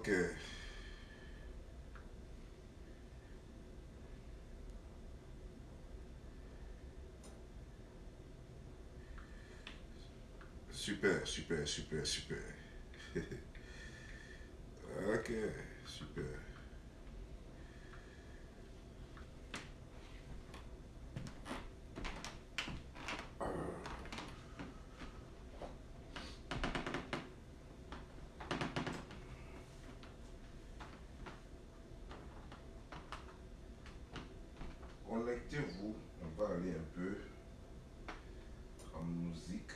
Ok. Super, super, super, super. Ok, super. Connectez-vous, on va aller un peu en musique.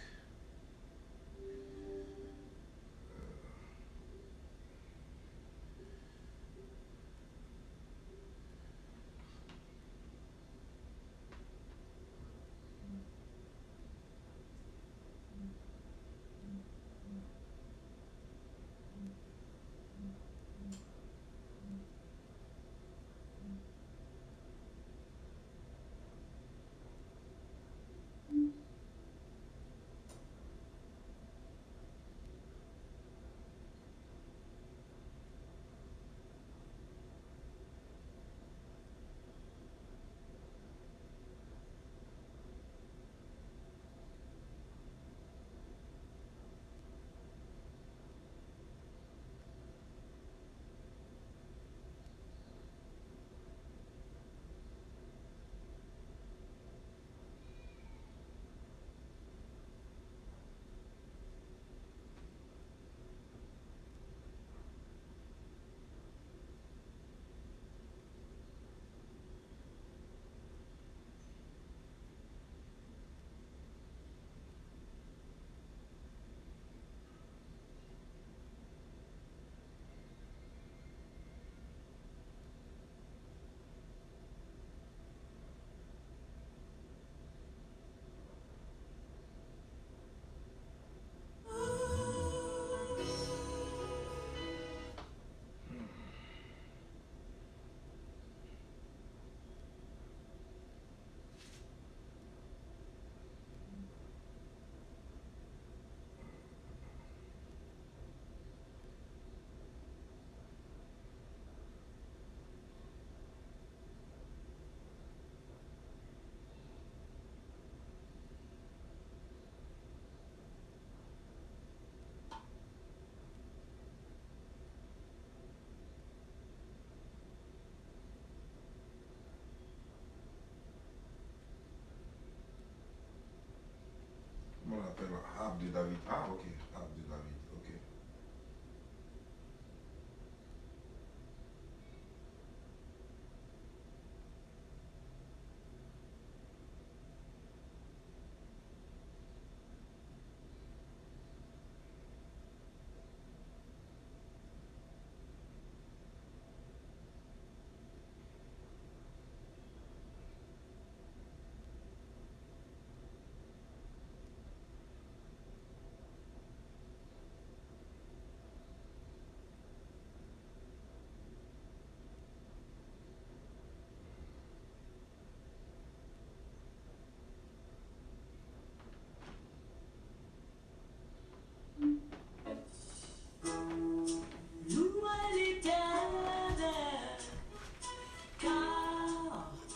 Comment on appelle Harpe de David. Ah, ok. Harpe de David. Ok.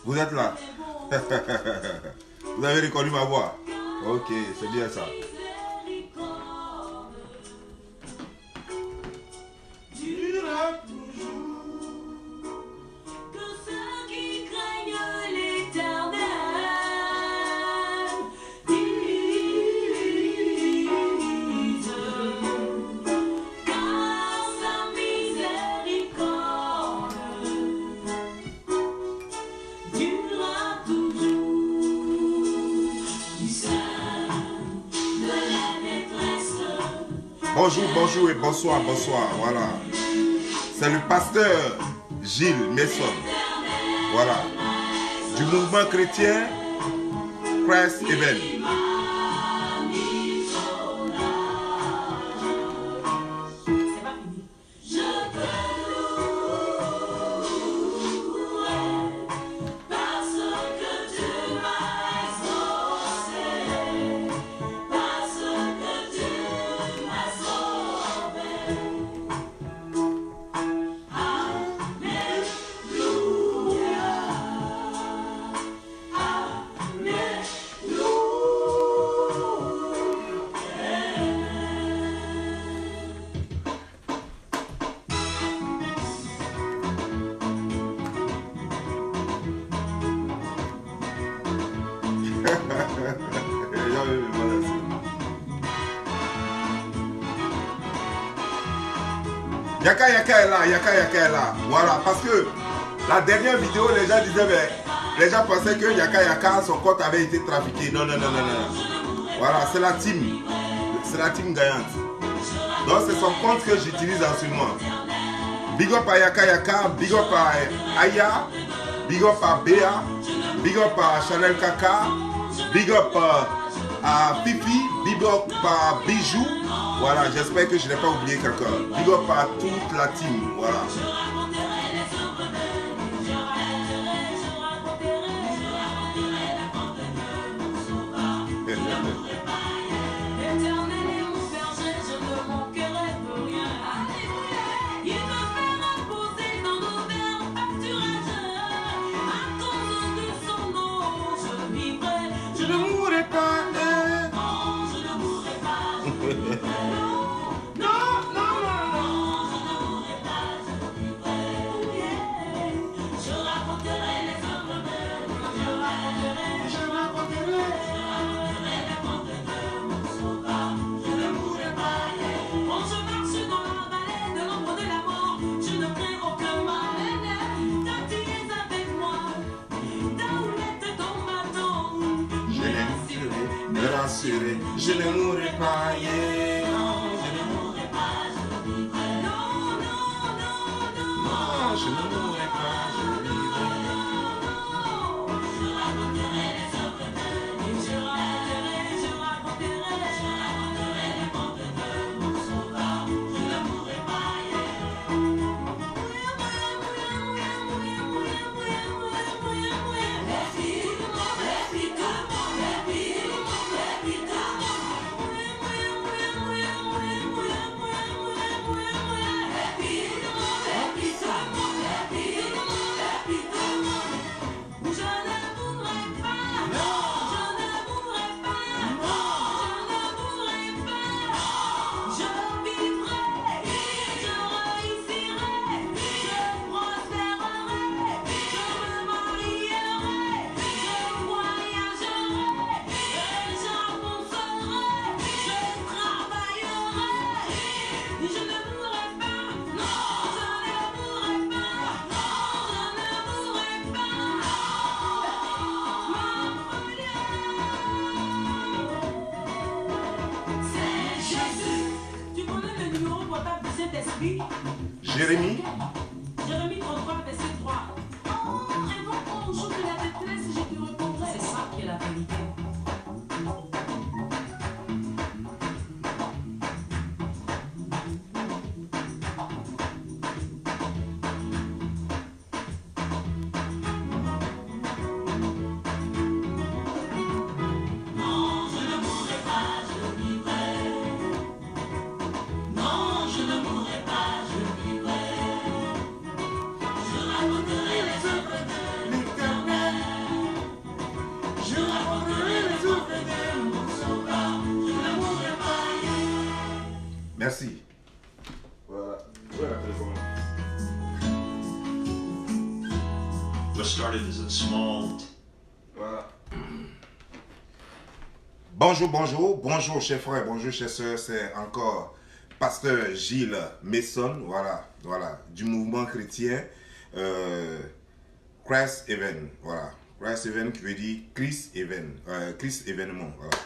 Vous êtes là. Vous avez reconnu ma voix. Ok, c'est bien ça. Bonjour, bonjour et bonsoir, bonsoir. Voilà. C'est le pasteur Gilles Messon. Voilà. Du mouvement chrétien Christ Eben. Yaka Yaka est là, Yaka Yaka est là. Voilà, parce que la dernière vidéo, les gens disaient, mais les gens pensaient que Yaka Yaka, son compte avait été trafiqué. Non, non, non, non, non. Voilà, c'est la team. C'est la team gagnante. Donc c'est son compte que j'utilise en ce moment. Big up à Yaka Yaka, big up à Aya, big up à Béa, big up à Chanel Kaka, big up à Fifi, big up à Bijou. Voilà, j'espère que je n'ai pas oublié quelqu'un. Big up à toute la team. Voilà. Je ne mourrai pas, yeah. Non, je ne mourrai pas, je vivrai. Non, non, non, non. Non, je ne mourrai pas, je vivrai. Je raconterai les œuvres de Dieu. Je raconterai les contes de mon sauveur. Je ne mourrai pas, Jérémie. Jérémie 33, verset 3. Invoque au jour de la détresse, je te répondrai. C'est ça qui est la vérité. Merci. Voilà. What started as a small. Voilà. Bonjour, bonjour, bonjour chers frères, bonjour chers sœurs, c'est encore Pasteur Gilles Messon, voilà, du mouvement chrétien Christ Event, voilà, Christ Event qui veut dire Christ Event, Christ événement, voilà.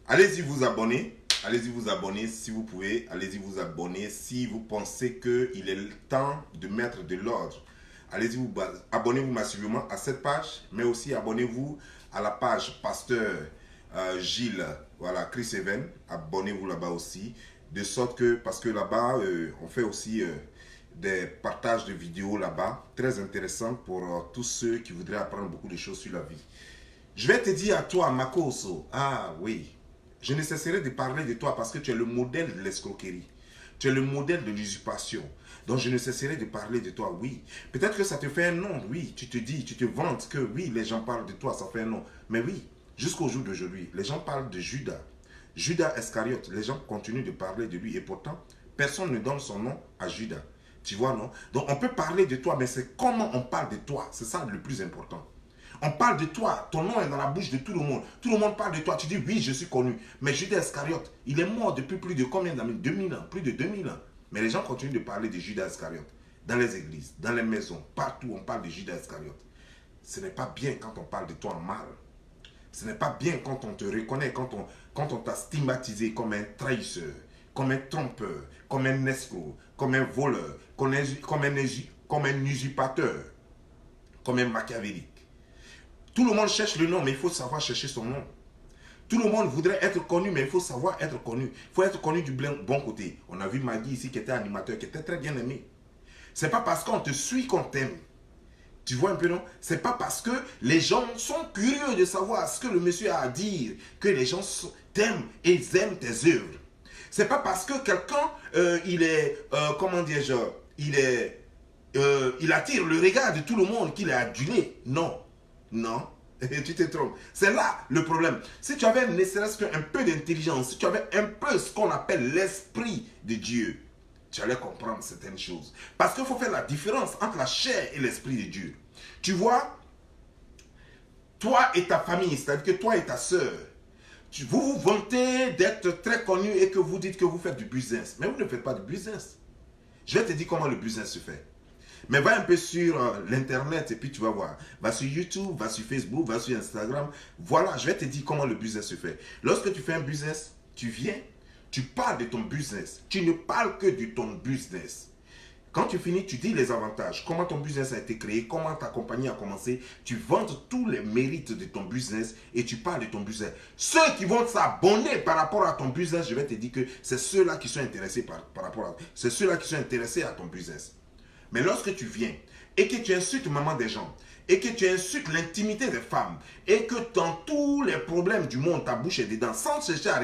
Allez-y vous abonner si vous pouvez, allez-y vous abonner si vous pensez qu'il est le temps de mettre de l'ordre. Allez-y, abonnez-vous massivement à cette page, mais aussi abonnez-vous à la page Pasteur Gilles, voilà, Chris Even, abonnez-vous là-bas aussi, de sorte que, parce que là-bas, on fait aussi des partages de vidéos là-bas, très intéressants pour tous ceux qui voudraient apprendre beaucoup de choses sur la vie. Je vais te dire à toi, Makoso, ah oui, je ne cesserai de parler de toi parce que tu es le modèle de l'escroquerie. Tu es le modèle de l'usurpation. Donc je ne cesserai de parler de toi, oui. Peut-être que ça te fait un nom, oui. Tu te dis, tu te vantes que oui, les gens parlent de toi, ça fait un nom. Mais oui, jusqu'au jour d'aujourd'hui, les gens parlent de Judas. Judas Iscariote, les gens continuent de parler de lui. Et pourtant, personne ne donne son nom à Judas. Tu vois, non? Donc on peut parler de toi, mais c'est comment on parle de toi. C'est ça le plus important. On parle de toi, ton nom est dans la bouche de tout le monde. Tout le monde parle de toi, tu dis oui, je suis connu. Mais Judas Iscariote, il est mort depuis plus de combien d'années? 2000 ans, plus de 2000 ans. Mais les gens continuent de parler de Judas Iscariote. Dans les églises, dans les maisons, partout on parle de Judas Iscariote. Ce n'est pas bien quand on parle de toi en mal. Ce n'est pas bien quand on te reconnaît, quand on t'a stigmatisé comme un trahisseur, comme un trompeur, comme un escroc, comme un voleur, comme un usurpateur, comme un machiavélique. Tout le monde cherche le nom, mais il faut savoir chercher son nom. Tout le monde voudrait être connu, mais il faut savoir être connu. Il faut être connu du bon côté. On a vu Maggie ici qui était animateur, qui était très bien aimé. C'est pas parce qu'on te suit qu'on t'aime. Tu vois un peu, non? C'est pas parce que les gens sont curieux de savoir ce que le monsieur a à dire que les gens t'aiment et ils aiment tes œuvres. C'est pas parce que quelqu'un, il est, comment dire-je, il attire le regard de tout le monde qu'il est adulé. Non, non, tu te trompes. C'est là le problème. Si tu avais ne serait-ce qu'un peu d'intelligence, si tu avais un peu ce qu'on appelle l'esprit de Dieu, tu allais comprendre certaines choses. Parce qu'il faut faire la différence entre la chair et l'esprit de Dieu. Tu vois, toi et ta famille, c'est-à-dire que toi et ta soeur, vous vous vantez d'être très connus et que vous dites que vous faites du business. Mais vous ne faites pas du business. Je vais te dire comment le business se fait. Mais va un peu sur l'internet et puis tu vas voir. Va sur YouTube, va sur Facebook, va sur Instagram. Voilà, je vais te dire comment le business se fait. Lorsque tu fais un business, tu viens, tu parles de ton business. Tu ne parles que de ton business. Quand tu finis, tu dis les avantages. Comment ton business a été créé, comment ta compagnie a commencé. Tu vantes tous les mérites de ton business et tu parles de ton business. Ceux qui vont s'abonner par rapport à ton business, je vais te dire que c'est ceux-là qui sont intéressés par rapport à... C'est ceux-là qui sont intéressés à ton business. Mais lorsque tu viens et que tu insultes maman des gens, et que tu insultes l'intimité des femmes, et que dans tous les problèmes du monde, ta bouche est dedans, sans chercher à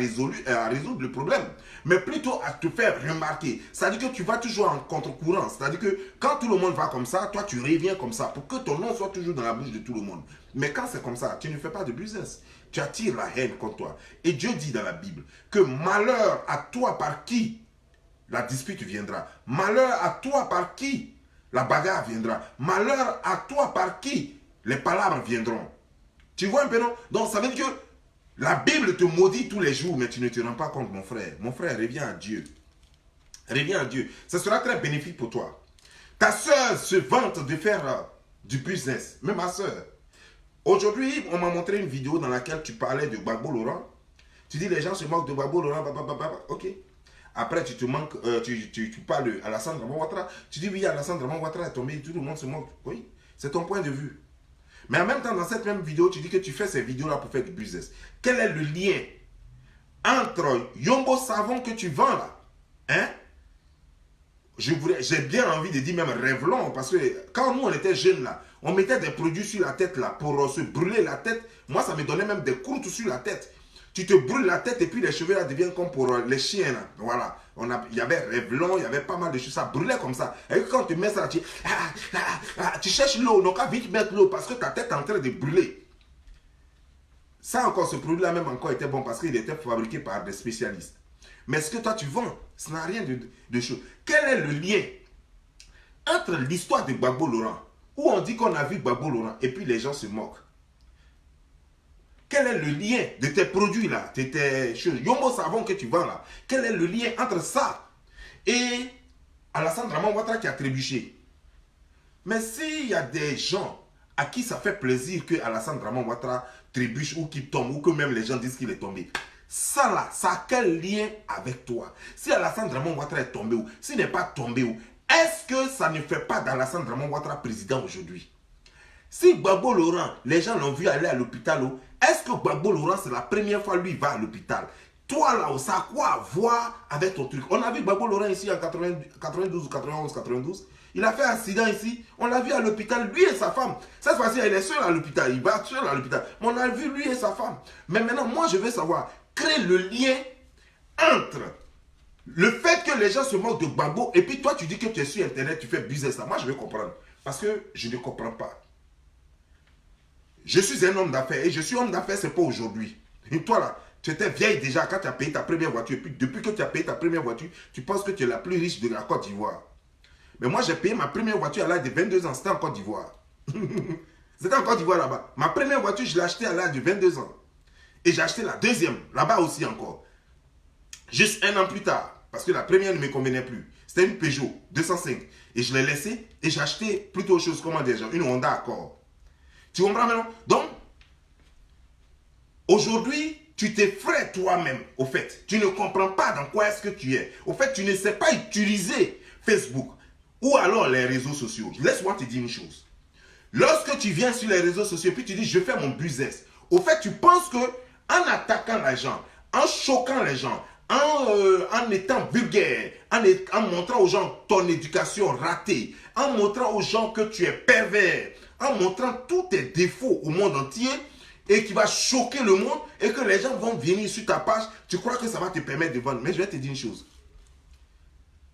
résoudre le problème, mais plutôt à te faire remarquer. C'est-à-dire que tu vas toujours en contre-courant. C'est-à-dire que quand tout le monde va comme ça, toi tu reviens comme ça, pour que ton nom soit toujours dans la bouche de tout le monde. Mais quand c'est comme ça, tu ne fais pas de business. Tu attires la haine contre toi. Et Dieu dit dans la Bible que malheur à toi par qui la dispute viendra. Malheur à toi par qui la bagarre viendra. Malheur à toi par qui les palabres viendront. Tu vois un peu, non? Donc ça veut dire que la Bible te maudit tous les jours, mais tu ne te rends pas compte, mon frère. Mon frère, reviens à Dieu. Reviens à Dieu. Ce sera très bénéfique pour toi. Ta soeur se vante de faire du business. Même ma soeur. Aujourd'hui, on m'a montré une vidéo dans laquelle tu parlais de Gbagbo Laurent. Tu dis les gens se moquent de Gbagbo Laurent. Ok. Après, tu parles d'Alassane Draman Ouattara. Tu dis, oui, Alassane Draman Ouattara est tombé, tout le monde se moque. Oui, c'est ton point de vue. Mais en même temps, dans cette même vidéo, tu dis que tu fais ces vidéos-là pour faire du business. Quel est le lien entre Yombo Savon que tu vends là? Hein? J'ai bien envie de dire même Revlon, parce que quand nous, on était jeunes là, on mettait des produits sur la tête là pour se brûler la tête. Moi, ça me donnait même des croûtes sur la tête. Tu te brûles la tête et puis les cheveux là deviennent comme pour les chiens là. Voilà. Il y avait Revlon, il y avait pas mal de choses. Ça brûlait comme ça. Et quand tu mets ça, tu cherches l'eau. Donc, à vite mettre l'eau parce que ta tête est en train de brûler. Ça encore, ce produit là même encore était bon parce qu'il était fabriqué par des spécialistes. Mais ce que toi tu vends, ça n'a rien de chaud. Quel est le lien entre l'histoire de Gbagbo Laurent, où on dit qu'on a vu Gbagbo Laurent et puis les gens se moquent? Quel est le lien de tes produits là, de tes choses, Yombo Savon que tu vends là? Quel est le lien entre ça et Alassane Draman Ouattara qui a trébuché? Mais s'il y a des gens à qui ça fait plaisir que Alassane Draman Ouattara trébuche ou qu'il tombe ou que même les gens disent qu'il est tombé, ça là, ça a quel lien avec toi? Si Alassane Draman Ouattara est tombé ou s'il n'est pas tombé ou, est-ce que ça ne fait pas d'Alassane Draman Ouattara président aujourd'hui? Si Gbagbo Laurent, les gens l'ont vu aller à l'hôpital, est-ce que Gbagbo Laurent, c'est la première fois lui va à l'hôpital? Toi là, ça a quoi à voir avec ton truc? On a vu Gbagbo Laurent ici en 92 ou 91, 92. Il a fait un accident ici. On l'a vu à l'hôpital, lui et sa femme. Cette fois-ci, il est seul à l'hôpital. Il va seul à l'hôpital. Mais on a vu lui et sa femme. Mais maintenant, moi, je veux savoir, créer le lien entre le fait que les gens se moquent de Gbagbo et puis toi, tu dis que tu es sur Internet, tu fais business. Moi, je veux comprendre. Parce que je ne comprends pas. Je suis un homme d'affaires et je suis homme d'affaires, c'est pas aujourd'hui. Et toi là, tu étais vieille déjà quand tu as payé ta première voiture. Et puis depuis que tu as payé ta première voiture, tu penses que tu es la plus riche de la Côte d'Ivoire. Mais moi, j'ai payé ma première voiture à l'âge de 22 ans, c'était en Côte d'Ivoire. C'était en Côte d'Ivoire là-bas. Ma première voiture, je l'ai achetée à l'âge de 22 ans. Et j'ai acheté la deuxième, là-bas aussi encore. Juste un an plus tard. Parce que la première ne me convenait plus. C'était une Peugeot 205. Et je l'ai laissée et j'ai acheté plutôt autre chose, comment dire, une Honda Accord. Tu comprends maintenant? Donc, aujourd'hui, tu t'effraies toi-même, au fait. Tu ne comprends pas dans quoi est-ce que tu es. Au fait, tu ne sais pas utiliser Facebook ou alors les réseaux sociaux. Laisse-moi te dire une chose. Lorsque tu viens sur les réseaux sociaux et puis tu dis, je fais mon business. Au fait, tu penses que en attaquant les gens, en choquant les gens, en étant vulgaire, en montrant aux gens ton éducation ratée, en montrant aux gens que tu es pervers, en montrant tous tes défauts au monde entier et qui va choquer le monde et que les gens vont venir sur ta page, tu crois que ça va te permettre de vendre. Mais je vais te dire une chose.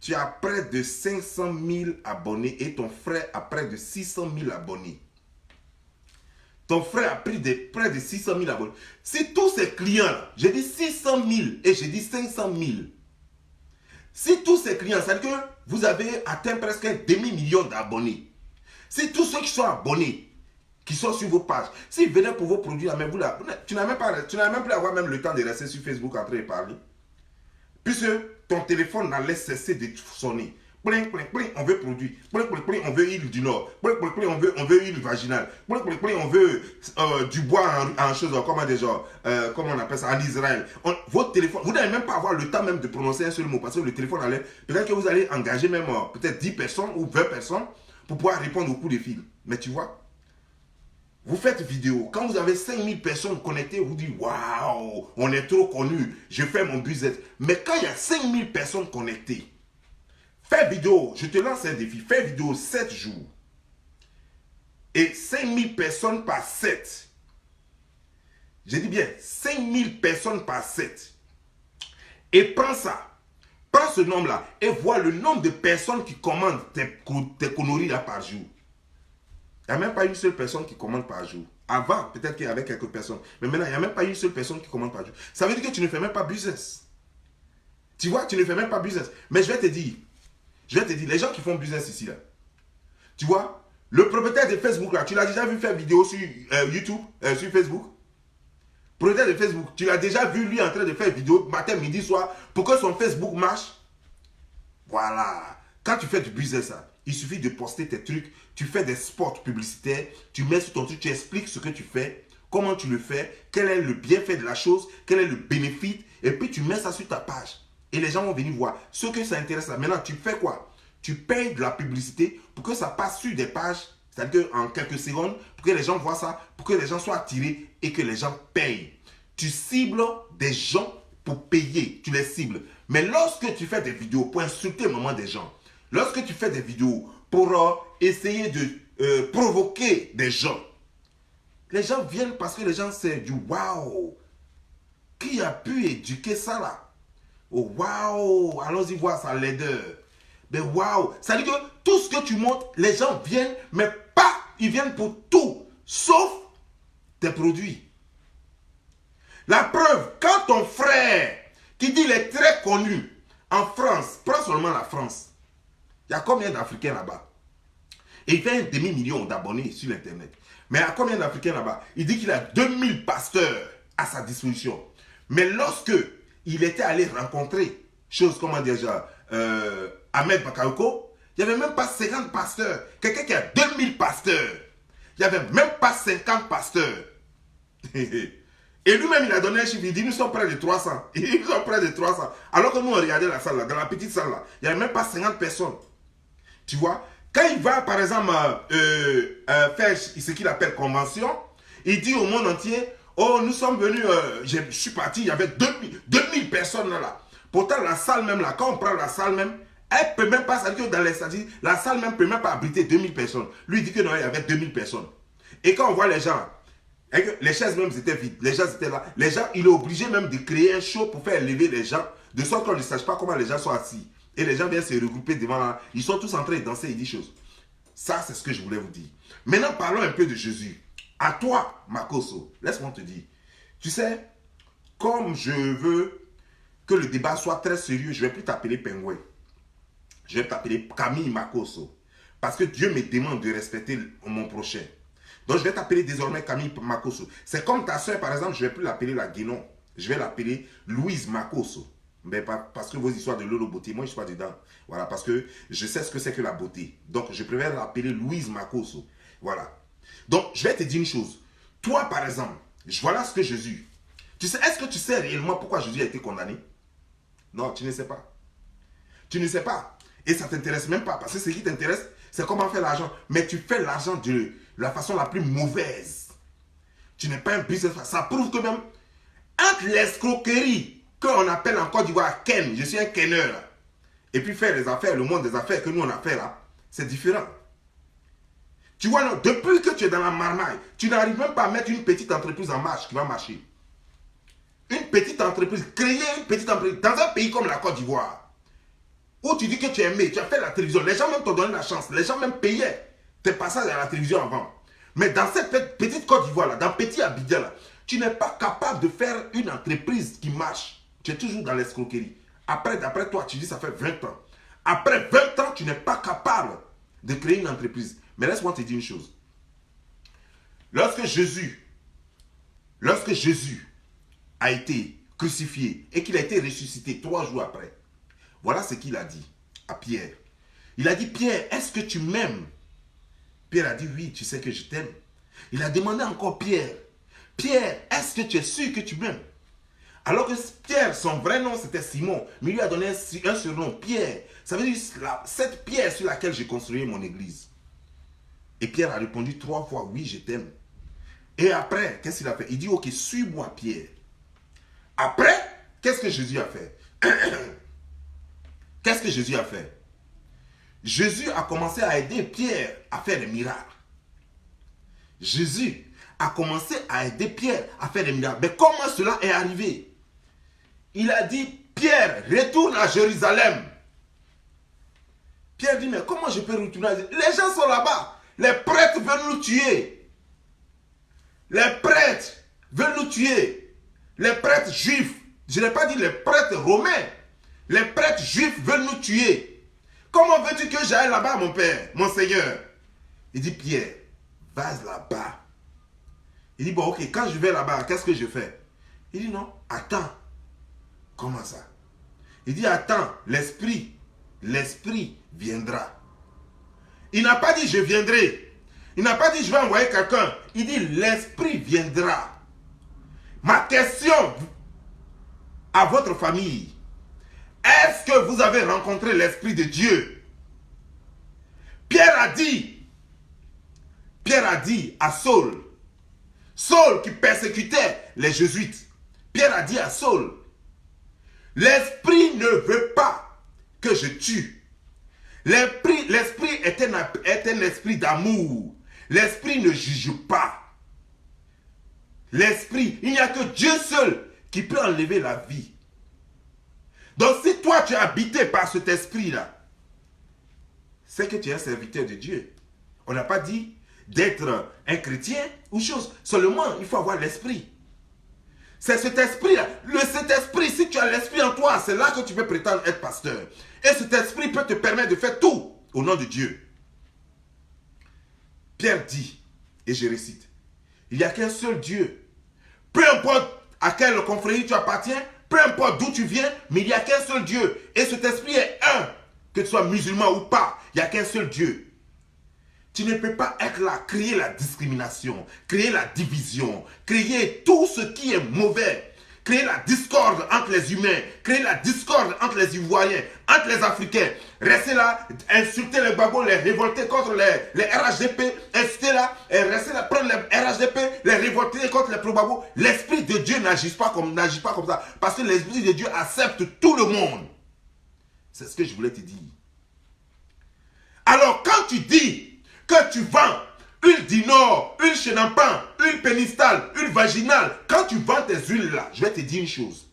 Tu as près de 500 000 abonnés et ton frère a près de 600 000 abonnés. Ton frère a pris près de 600 000 abonnés. Si tous ces clients-là, j'ai dit 600 000 et j'ai dit 500 000. Si tous ces clients, c'est-à-dire que vous avez atteint presque un demi-million d'abonnés. Si tous ceux qui sont abonnés, qui sont sur vos pages, s'ils venaient pour vos produits, mais tu n'as même plus avoir même le temps de rester sur Facebook en train de parler. Puisque ton téléphone n'allait cesser de sonner. Pling, pling, pling, on veut produit. Pling, pling, pling, on veut huile du Nord. Pling, pling, pling, on veut huile vaginale. Pling, pling, pling, on veut du bois en chose, comment on appelle ça, en Israël. Votre téléphone, vous n'allez même pas avoir le temps même de prononcer un seul mot. Parce que le téléphone allait, peut-être que vous allez engager même peut-être 10 personnes ou 20 personnes pour pouvoir répondre au coup de fil. Mais tu vois, vous faites vidéo. Quand vous avez 5000 personnes connectées, vous dites waouh, on est trop connus, je fais mon business. Mais quand il y a 5000 personnes connectées, fais vidéo, je te lance un défi, fais vidéo 7 jours. Et 5000 personnes par 7. J'ai dit bien, 5000 personnes par 7. Et prends ça, prends ce nombre-là et vois le nombre de personnes qui commandent tes conneries là par jour. Il n'y a même pas une seule personne qui commande par jour. Avant, peut-être qu'il y avait quelques personnes. Mais maintenant, il n'y a même pas une seule personne qui commande par jour. Ça veut dire que tu ne fais même pas business. Tu vois, tu ne fais même pas business. Mais je vais te dire, les gens qui font business ici, là. Tu vois, le propriétaire de Facebook, là, tu l'as déjà vu faire vidéo sur YouTube, sur Facebook. Propriétaire de Facebook, tu l'as déjà vu lui en train de faire vidéo matin, midi, soir, pour que son Facebook marche. Voilà. Quand tu fais du business, là, il suffit de poster tes trucs, tu fais des spots publicitaires, tu mets sur ton truc, tu expliques ce que tu fais, comment tu le fais, quel est le bienfait de la chose, quel est le bénéfice, et puis tu mets ça sur ta page. Et les gens vont venir voir. Ceux que ça intéresse là, maintenant, tu fais quoi? Tu payes de la publicité pour que ça passe sur des pages, c'est-à-dire en quelques secondes, pour que les gens voient ça, pour que les gens soient attirés et que les gens payent. Tu cibles des gens pour payer, tu les cibles. Mais lorsque tu fais des vidéos pour insulter le moment des gens, lorsque tu fais des vidéos pour essayer de provoquer des gens, les gens viennent parce que les gens c'est du waouh. Qui a pu éduquer ça là? Oh waouh, allons-y voir sa laideur. Mais waouh, ça veut dire que tout ce que tu montres, les gens viennent, mais pas, ils viennent pour tout, sauf tes produits. La preuve, quand ton frère, qui dit il est très connu en France, prends seulement la France. Il y a combien d'Africains là-bas? Et il fait un demi-million d'abonnés sur Internet. Mais il y a combien d'Africains là-bas? Il dit qu'il a 2000 pasteurs à sa disposition. Mais lorsque il était allé rencontrer, comment dire déjà, Ahmed Bakayoko, il n'y avait même pas 50 pasteurs. Quelqu'un qui a 2000 pasteurs. Il n'y avait même pas 50 pasteurs. Et lui-même, il a donné un chiffre. Il dit, nous sommes près de 300. Ils sont près de 300. Alors que nous, on regardait la salle là, dans la petite salle là, il n'y avait même pas 50 personnes. Tu vois, quand il va, par exemple, faire ce qu'il appelle convention, il dit au monde entier, oh, nous sommes venus, je suis parti, il y avait 2000 personnes là. Pourtant, la salle même là, quand on prend la salle même, elle peut même pas, c'est-à-dire que dans les statistiques, la salle même peut même pas abriter 2000 personnes. Lui, il dit que non, il y avait 2000 personnes. Et quand on voit les gens, les chaises même étaient vides, les gens étaient là. Les gens, il est obligé même de créer un show pour faire lever les gens, de sorte qu'on ne sache pas comment les gens sont assis. Et les gens viennent se regrouper devant là. Ils sont tous en train de danser et dire choses. Ça, c'est ce que je voulais vous dire. Maintenant, parlons un peu de Jésus. À toi, Makoso, laisse-moi te dire. Tu sais, comme je veux que le débat soit très sérieux, je ne vais plus t'appeler Pingouin. Je vais t'appeler Camille Makoso. Parce que Dieu me demande de respecter mon prochain. Donc, je vais t'appeler désormais Camille Makosso. C'est comme ta soeur, par exemple, je ne vais plus l'appeler la Guénon. Je vais l'appeler Louise Makosso. Mais parce que vos histoires de Lolo Beauté, moi, je ne suis pas dedans. Voilà, parce que je sais ce que c'est que la beauté. Donc, je préfère l'appeler Louise Makosso. Voilà. Donc, je vais te dire une chose. Toi, par exemple, voilà ce que Jésus... Tu sais, est-ce que tu sais réellement pourquoi Jésus a été condamné? Non, tu ne sais pas. Tu ne sais pas. Et ça ne t'intéresse même pas. Parce que ce qui t'intéresse, c'est comment faire l'argent. Mais tu fais l'argent de la façon la plus mauvaise. Tu n'es pas un business. Ça prouve que même entre l'escroquerie qu'on appelle en Côte d'Ivoire ken, je suis un kenneur, et puis faire les affaires, le monde des affaires que nous on a fait là, c'est différent. Tu vois, non, depuis que tu es dans la marmaille, tu n'arrives même pas à mettre une petite entreprise en marche qui va marcher. Une petite entreprise, créer une petite entreprise dans un pays comme la Côte d'Ivoire, où tu dis que tu es aimé, tu as fait la télévision, les gens même t'ont donné la chance, les gens même payaient tes passages à la télévision avant. Mais dans cette petite Côte d'Ivoire là, dans petit Abidjan là, tu n'es pas capable de faire une entreprise qui marche. Tu es toujours dans l'escroquerie. Après toi, tu dis ça fait 20 ans. Après 20 ans, tu n'es pas capable de créer une entreprise. Mais laisse-moi te dire une chose. Lorsque Jésus a été crucifié et qu'il a été ressuscité 3 jours après, voilà ce qu'il a dit à Pierre. Il a dit, Pierre, est-ce que tu m'aimes? Pierre a dit, oui, tu sais que je t'aime. Il a demandé encore Pierre, Pierre, est-ce que tu es sûr que tu m'aimes? Alors que Pierre, son vrai nom c'était Simon, mais il lui a donné un surnom, Pierre. Ça veut dire cette pierre sur laquelle j'ai construit mon église. Et Pierre a répondu 3 fois, oui, je t'aime. Et après, qu'est-ce qu'il a fait? Il dit, ok, suis-moi, Pierre. Après, qu'est-ce que Jésus a fait? Qu'est-ce que Jésus a fait? Jésus a commencé à aider Pierre à faire des miracles. Jésus a commencé à aider Pierre à faire des miracles. Mais comment cela est arrivé? Il a dit, Pierre, retourne à Jérusalem. Pierre dit, mais comment je peux retourner à Jérusalem? Les gens sont là-bas. Les prêtres veulent nous tuer. Les prêtres veulent nous tuer. Les prêtres juifs. Je n'ai pas dit les prêtres romains. Les prêtres juifs veulent nous tuer. Comment veux-tu que j'aille là-bas, mon père, mon Seigneur? Il dit, Pierre, va là-bas. Il dit, bon, ok, quand je vais là-bas, qu'est-ce que je fais? Il dit, non, attends. Comment ça? Il dit, attends, l'esprit viendra. Il n'a pas dit, je viendrai. Il n'a pas dit, je vais envoyer quelqu'un. Il dit, l'esprit viendra. Ma question à votre famille, est-ce que vous avez rencontré l'esprit de Dieu? Pierre a dit à Saul qui persécutait les jésuites, Pierre a dit à Saul, l'esprit ne veut pas que je tue. L'esprit est un esprit d'amour. L'esprit ne juge pas. L'esprit, il n'y a que Dieu seul qui peut enlever la vie. Donc si toi tu es habité par cet esprit-là, c'est que tu es un serviteur de Dieu. On n'a pas dit d'être un chrétien ou chose. Seulement, il faut avoir l'esprit. C'est cet esprit-là. Cet esprit, si tu as l'esprit en toi, c'est là que tu peux prétendre être pasteur. Et cet esprit peut te permettre de faire tout au nom de Dieu. Pierre dit, et je récite, il n'y a qu'un seul Dieu. Peu importe à quelle confrérie tu appartiens, peu importe d'où tu viens, mais il n'y a qu'un seul Dieu. Et cet esprit est un. Que tu sois musulman ou pas, il n'y a qu'un seul Dieu. Tu ne peux pas être là, créer la discrimination, créer la division, créer tout ce qui est mauvais, créer la discorde entre les humains, créer la discorde entre les Ivoiriens, entre les Africains, rester là, insulter les Babos, les révolter contre les RHDP, insulter là, et rester là, prendre les RHDP, les révolter contre les Pro-Babos. L'Esprit de Dieu n'agit pas comme ça, parce que l'Esprit de Dieu accepte tout le monde. C'est ce que je voulais te dire. Alors quand tu dis que tu vends une Dinor, une Chenampan, une Pénistale, une Vaginale, quand tu vends tes huiles là, je vais te dire une chose.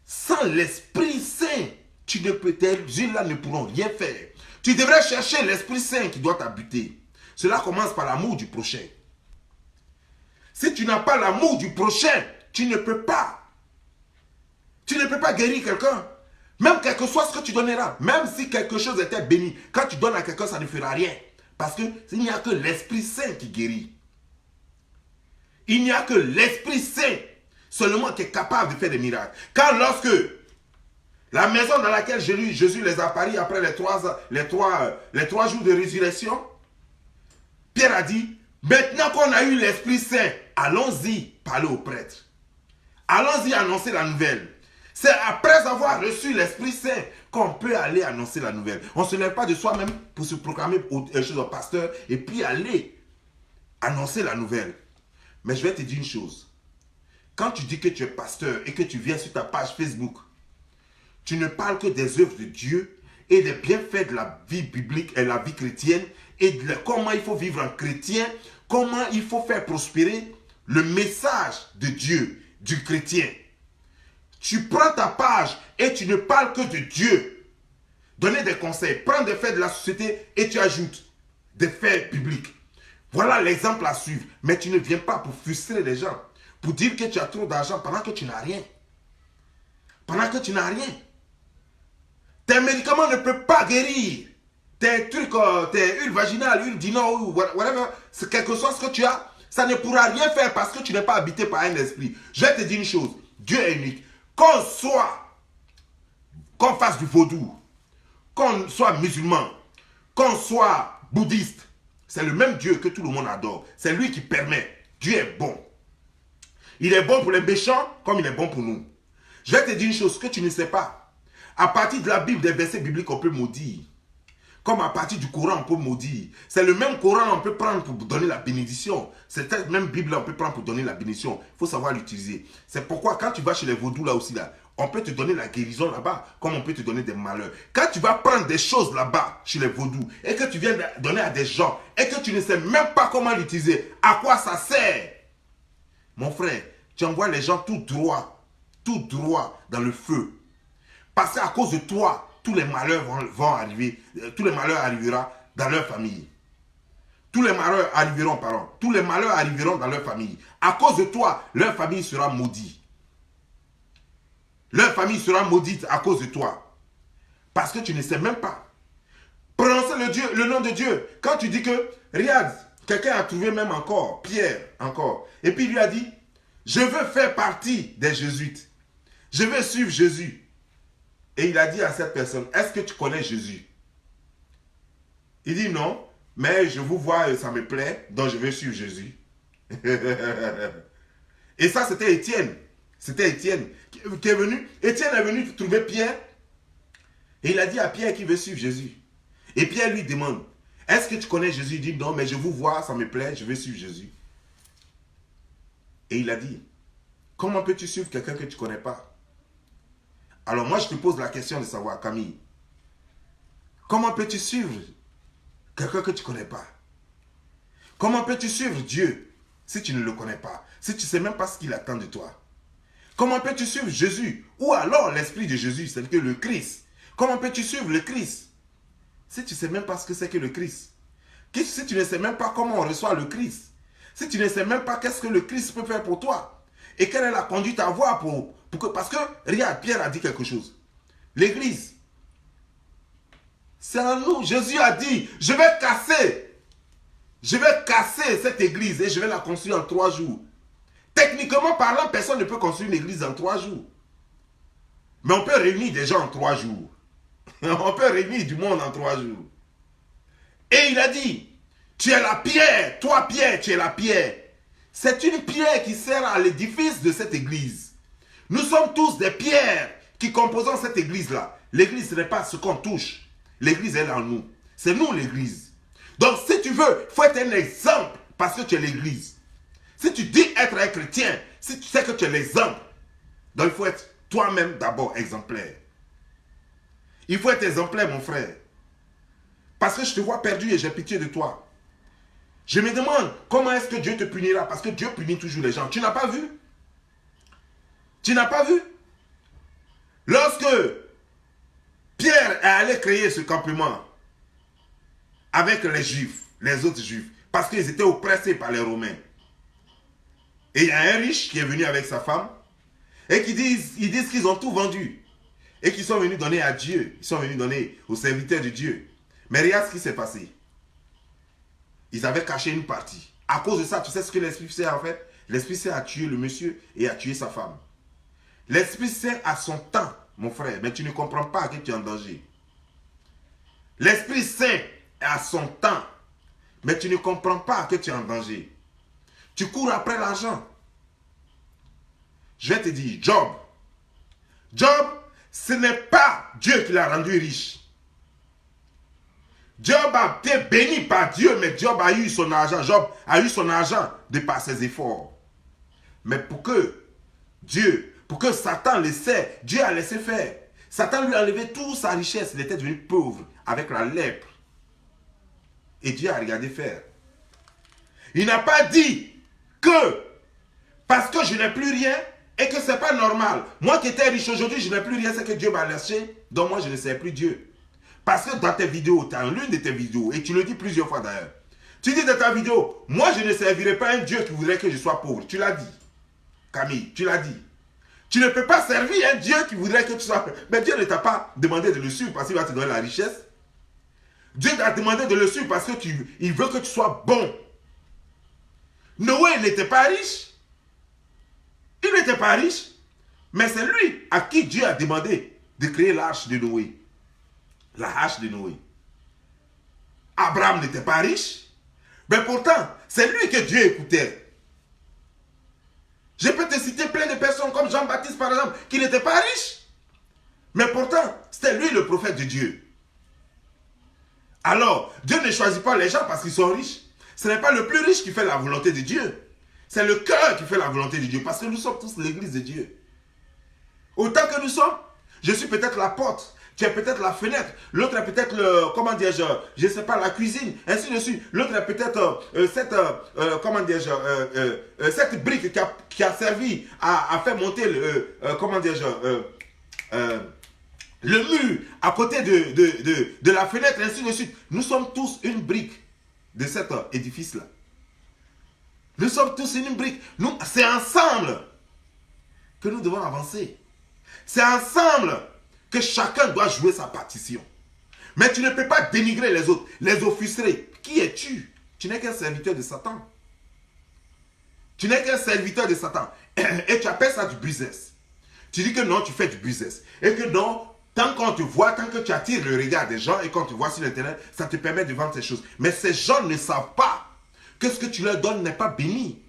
Sans l'Esprit Saint, tes huiles là ne pourront rien faire. Tu devrais chercher l'Esprit Saint qui doit t'habiter. Cela commence par l'amour du prochain. Si tu n'as pas l'amour du prochain, tu ne peux pas. Tu ne peux pas guérir quelqu'un. Même quel que soit ce que tu donneras, même si quelque chose était béni, quand tu donnes à quelqu'un, ça ne fera rien. Parce qu'il n'y a que l'Esprit Saint qui guérit. Il n'y a que l'Esprit Saint seulement qui est capable de faire des miracles. Car lorsque la maison dans laquelle Jésus les a paris après les trois jours de résurrection, Pierre a dit, maintenant qu'on a eu l'Esprit Saint, allons-y parler aux prêtres. Allons-y annoncer la nouvelle. C'est après avoir reçu l'Esprit Saint qu'on peut aller annoncer la nouvelle. On ne se lève pas de soi-même pour se proclamer chez un pasteur et puis aller annoncer la nouvelle. Mais je vais te dire une chose. Quand tu dis que tu es pasteur et que tu viens sur ta page Facebook, tu ne parles que des œuvres de Dieu et des bienfaits de la vie biblique et la vie chrétienne et de comment il faut vivre en chrétien, comment il faut faire prospérer le message de Dieu, du chrétien. Tu prends ta page et tu ne parles que de Dieu. Donner des conseils, prends des faits de la société et tu ajoutes des faits bibliques. Voilà l'exemple à suivre. Mais tu ne viens pas pour frustrer les gens, pour dire que tu as trop d'argent pendant que tu n'as rien. Pendant que tu n'as rien. Tes médicaments ne peuvent pas guérir. Tes trucs, tes huiles vaginales, huiles d'ino, ou whatever, c'est quelque chose que tu as, ça ne pourra rien faire parce que tu n'es pas habité par un esprit. Je vais te dire une chose, Dieu est unique. Qu'on fasse du vaudou, qu'on soit musulman, qu'on soit bouddhiste, c'est le même Dieu que tout le monde adore. C'est lui qui permet. Dieu est bon. Il est bon pour les méchants comme il est bon pour nous. Je vais te dire une chose que tu ne sais pas. À partir de la Bible, des versets bibliques, on peut maudire. Comme à partir du Coran, on peut maudire. C'est le même Coran on peut prendre pour donner la bénédiction. C'est cette même Bible on peut prendre pour donner la bénédiction. Il faut savoir l'utiliser. C'est pourquoi quand tu vas chez les vaudous là aussi, là, on peut te donner la guérison là-bas, comme on peut te donner des malheurs. Quand tu vas prendre des choses là-bas, chez les vaudous, et que tu viens donner à des gens, et que tu ne sais même pas comment l'utiliser, à quoi ça sert? Mon frère, tu envoies les gens tout droit dans le feu. Parce qu'à cause de toi, tous les malheurs vont arriver, tous les malheurs arriveront dans leur famille. Tous les malheurs arriveront dans leur famille. À cause de toi, leur famille sera maudite. Leur famille sera maudite à cause de toi. Parce que tu ne sais même pas prononcer le nom de Dieu. Quand tu dis que, regarde, quelqu'un a trouvé même encore, Pierre encore, et puis il lui a dit, je veux faire partie des jésuites. Je veux suivre Jésus. Et il a dit à cette personne, est-ce que tu connais Jésus? Il dit non, mais je vous vois, ça me plaît, donc je vais suivre Jésus. Et ça, c'était Étienne. C'était Étienne qui est venu. Étienne est venu trouver Pierre. Et il a dit à Pierre qu'il veut suivre Jésus. Et Pierre lui demande, est-ce que tu connais Jésus? Il dit non, mais je vous vois, ça me plaît, je vais suivre Jésus. Et il a dit, comment peux-tu suivre quelqu'un que tu ne connais pas? Alors moi, je te pose la question de savoir, Camille, comment peux-tu suivre quelqu'un que tu ne connais pas? Comment peux-tu suivre Dieu si tu ne le connais pas? Si tu ne sais même pas ce qu'il attend de toi? Comment peux-tu suivre Jésus? Ou alors l'esprit de Jésus, c'est que le Christ. Comment peux-tu suivre le Christ si tu ne sais même pas ce que c'est que le Christ? Si tu ne sais même pas comment on reçoit le Christ? Si tu ne sais même pas qu'est-ce que le Christ peut faire pour toi? Et quelle est la conduite à avoir parce que, regarde, Pierre a dit quelque chose. L'église, c'est en nous. Jésus a dit, je vais casser cette église et je vais la construire en 3 jours. Techniquement parlant, personne ne peut construire une église en 3 jours. Mais on peut réunir des gens en 3 jours. On peut réunir du monde en 3 jours. Et il a dit, tu es la pierre, toi Pierre, tu es la pierre. C'est une pierre qui sert à l'édifice de cette église. Nous sommes tous des pierres qui composons cette église-là. L'église, ce n'est pas ce qu'on touche. L'église, elle est en nous. C'est nous l'église. Donc, si tu veux, il faut être un exemple parce que tu es l'église. Si tu dis être un chrétien, si tu sais que tu es l'exemple, donc il faut être toi-même d'abord exemplaire. Il faut être exemplaire, mon frère. Parce que je te vois perdu et j'ai pitié de toi. Je me demande comment est-ce que Dieu te punira. Parce que Dieu punit toujours les gens. Tu n'as pas vu? Tu n'as pas vu? Lorsque Pierre est allé créer ce campement avec les Juifs, les autres Juifs, parce qu'ils étaient oppressés par les Romains. Et il y a un riche qui est venu avec sa femme et ils disent qu'ils ont tout vendu et qu'ils sont venus donner à Dieu. Ils sont venus donner aux serviteurs de Dieu. Mais regarde ce qui s'est passé. Ils avaient caché une partie. À cause de ça, tu sais ce que l'Esprit Saint a fait? L'Esprit Saint a tué le monsieur et a tué sa femme. L'Esprit Saint a son temps, mon frère, mais tu ne comprends pas que tu es en danger. L'Esprit Saint a son temps, mais tu ne comprends pas que tu es en danger. Tu cours après l'argent. Je vais te dire, Job. Job, ce n'est pas Dieu qui l'a rendu riche. Job a été béni par Dieu, mais Job a eu son argent. Job a eu son argent de par ses efforts. Mais pour que Satan laissait, Dieu a laissé faire. Satan lui a enlevé toute sa richesse. Il était devenu pauvre avec la lèpre. Et Dieu a regardé faire. Il n'a pas dit que parce que je n'ai plus rien et que ce n'est pas normal. Moi qui étais riche aujourd'hui, je n'ai plus rien, c'est que Dieu m'a lâché. Donc moi je ne sais plus Dieu. Parce que dans tes vidéos, tu as l'une de tes vidéos, et tu le dis plusieurs fois d'ailleurs. Tu dis dans ta vidéo, moi je ne servirai pas un Dieu qui voudrait que je sois pauvre. Tu l'as dit. Camille, tu l'as dit. Tu ne peux pas servir un Dieu qui voudrait que tu sois pauvre. Mais Dieu ne t'a pas demandé de le suivre parce qu'il va te donner la richesse. Dieu t'a demandé de le suivre parce qu'il veut que tu sois bon. Noé n'était pas riche. Il n'était pas riche. Mais c'est lui à qui Dieu a demandé de créer l'arche de Noé. La hache de Noé. Abraham n'était pas riche. Mais pourtant, c'est lui que Dieu écoutait. Je peux te citer plein de personnes comme Jean-Baptiste par exemple, qui n'était pas riche. Mais pourtant, c'était lui le prophète de Dieu. Alors, Dieu ne choisit pas les gens parce qu'ils sont riches. Ce n'est pas le plus riche qui fait la volonté de Dieu. C'est le cœur qui fait la volonté de Dieu. Parce que nous sommes tous l'église de Dieu. Autant que nous sommes, je suis peut-être la porte. Tu es peut-être la fenêtre. L'autre est peut-être le, comment dire-je, je ne sais pas, la cuisine. Ainsi de suite. L'autre est peut-être comment dire-je, cette brique qui a servi à faire monter le, comment dire-je, le mur à côté de la fenêtre, ainsi de suite. Nous sommes tous une brique de cet édifice-là. Nous sommes tous une brique. C'est ensemble que nous devons avancer. C'est ensemble que chacun doit jouer sa partition. Mais tu ne peux pas dénigrer les autres, les offusquer. Qui es-tu? Tu n'es qu'un serviteur de Satan. Tu n'es qu'un serviteur de Satan. Et tu appelles ça du business. Tu dis que non, tu fais du business. Et que non, tant qu'on te voit, tant que tu attires le regard des gens et qu'on te voit sur Internet, ça te permet de vendre ces choses. Mais ces gens ne savent pas que ce que tu leur donnes n'est pas béni.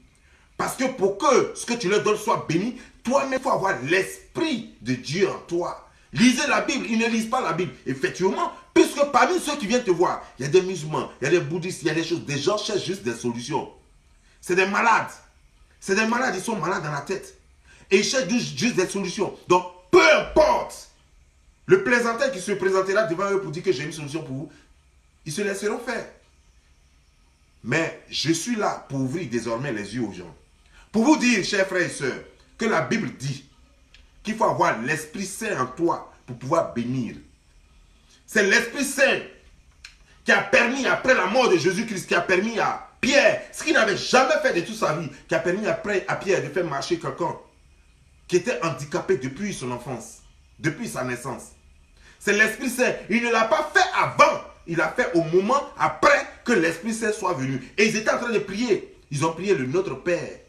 Parce que pour que ce que tu leur donnes soit béni, toi-même, il faut avoir l'esprit de Dieu en toi. Lisez la Bible, ils ne lisent pas la Bible. Effectivement, puisque parmi ceux qui viennent te voir, il y a des musulmans, il y a des bouddhistes, il y a des choses. Des gens cherchent juste des solutions. C'est des malades. C'est des malades, ils sont malades dans la tête. Et ils cherchent juste des solutions. Donc, peu importe le plaisantin qui se présentera devant eux pour dire que j'ai une solution pour vous, ils se laisseront faire. Mais je suis là pour ouvrir désormais les yeux aux gens. Pour vous dire, chers frères et sœurs, que la Bible dit qu'il faut avoir l'Esprit Saint en toi pour pouvoir bénir. C'est l'Esprit Saint qui a permis, après la mort de Jésus-Christ, qui a permis à Pierre, ce qu'il n'avait jamais fait de toute sa vie, qui a permis après à Pierre de faire marcher quelqu'un qui était handicapé depuis son enfance, depuis sa naissance. C'est l'Esprit Saint. Il ne l'a pas fait avant, il l'a fait au moment après que l'Esprit Saint soit venu. Et ils étaient en train de prier. Ils ont prié le Notre Père.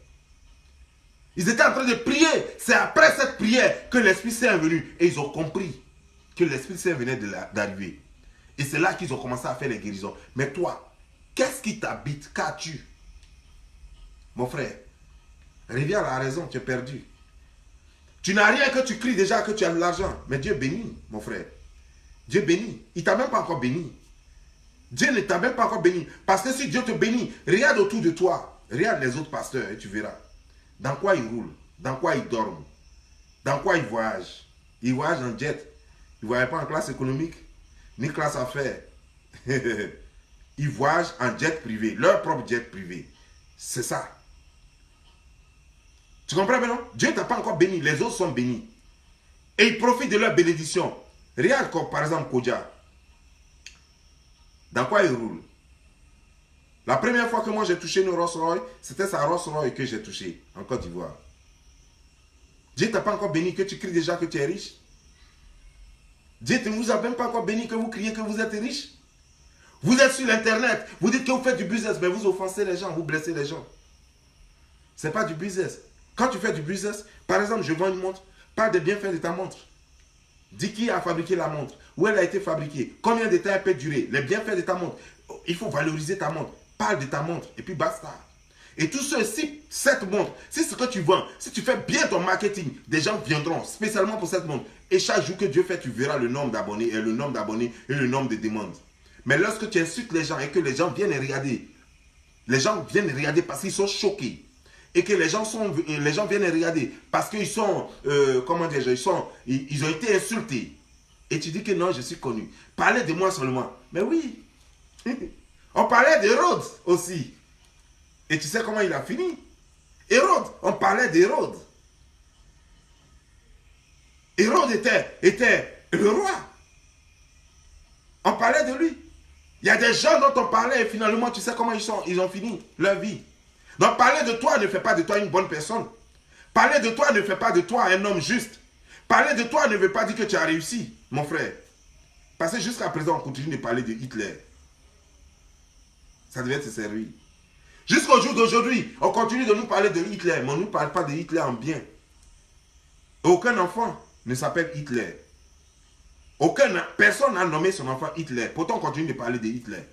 Ils étaient en train de prier. C'est après cette prière que l'Esprit Saint est venu. Et ils ont compris que l'Esprit Saint venait d'arriver. Et c'est là qu'ils ont commencé à faire les guérisons. Mais toi, qu'est-ce qui t'habite? Qu'as-tu? Mon frère, reviens à la raison, tu es perdu. Tu n'as rien que tu cries déjà que tu as de l'argent. Mais Dieu bénit, mon frère. Dieu bénit. Il ne t'a même pas encore béni. Dieu ne t'a même pas encore béni. Parce que si Dieu te bénit, regarde autour de toi. Regarde les autres pasteurs et tu verras. Dans quoi ils roulent, dans quoi ils dorment, dans quoi ils voyagent. Ils voyagent en jet. Ils ne voyagent pas en classe économique, ni classe affaires. Ils voyagent en jet privé, leur propre jet privé. C'est ça. Tu comprends maintenant? Dieu ne t'a pas encore béni, les autres sont bénis. Et ils profitent de leur bénédiction. Regarde comme par exemple Kodja. Dans quoi il roule? La première fois que moi j'ai touché une Rolls-Royce, c'était sa Rolls-Royce que j'ai touché en Côte d'Ivoire. Dieu ne t'a pas encore béni que tu cries déjà que tu es riche. Dieu ne vous a même pas encore béni que vous criez que vous êtes riche. Vous êtes sur l'internet, vous dites que vous faites du business, mais vous offensez les gens, vous blessez les gens. Ce n'est pas du business. Quand tu fais du business, par exemple, je vends une montre, parle des bienfaits de ta montre. Dis qui a fabriqué la montre, où elle a été fabriquée, combien de temps elle peut durer, les bienfaits de ta montre. Il faut valoriser ta montre. Parle de ta montre et puis basta. Et tout ceci, cette montre, si ce que tu vends, si tu fais bien ton marketing, des gens viendront spécialement pour cette montre. Et chaque jour que Dieu fait, tu verras le nombre d'abonnés et le nombre d'abonnés et le nombre de demandes. Mais lorsque tu insultes les gens et que les gens viennent regarder, les gens viennent regarder parce qu'ils sont choqués. Et que les gens viennent regarder parce qu'ils sont, comment dire, ils ont été insultés. Et tu dis que non, je suis connu. Parlez de moi seulement. Mais oui. On parlait d'Hérode aussi. Et tu sais comment il a fini? Hérode, on parlait d'Hérode. Hérode était le roi. On parlait de lui. Il y a des gens dont on parlait et finalement, tu sais comment ils ont fini leur vie. Donc parler de toi ne fait pas de toi une bonne personne. Parler de toi ne fait pas de toi un homme juste. Parler de toi ne veut pas dire que tu as réussi, mon frère. Parce que jusqu'à présent, on continue de parler de Hitler. Ça devait te servir. Jusqu'au jour d'aujourd'hui, on continue de nous parler de Hitler, mais on ne nous parle pas de Hitler en bien. Aucun enfant ne s'appelle Hitler. Personne n'a nommé son enfant Hitler. Pourtant, on continue de parler de Hitler.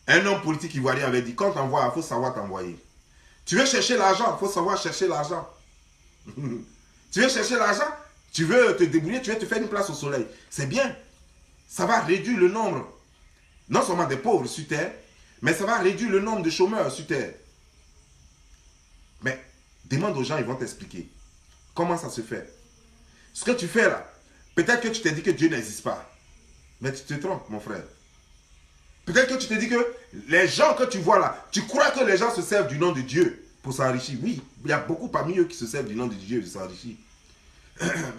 Un homme politique ivoirien avait dit, quand t'envoies, il faut savoir t'envoyer. Tu veux chercher l'argent, il faut savoir chercher l'argent. Tu veux chercher l'argent, tu veux te débrouiller, tu veux te faire une place au soleil. C'est bien. Ça va réduire le nombre, non seulement des pauvres sur terre, mais ça va réduire le nombre de chômeurs sur terre. Mais demande aux gens, ils vont t'expliquer. Comment ça se fait? Ce que tu fais là, peut-être que tu t'es dit que Dieu n'existe pas. Mais tu te trompes, mon frère. Peut-être que tu te dis que les gens que tu vois là, tu crois que les gens se servent du nom de Dieu pour s'enrichir. Oui, il y a beaucoup parmi eux qui se servent du nom de Dieu pour s'enrichir.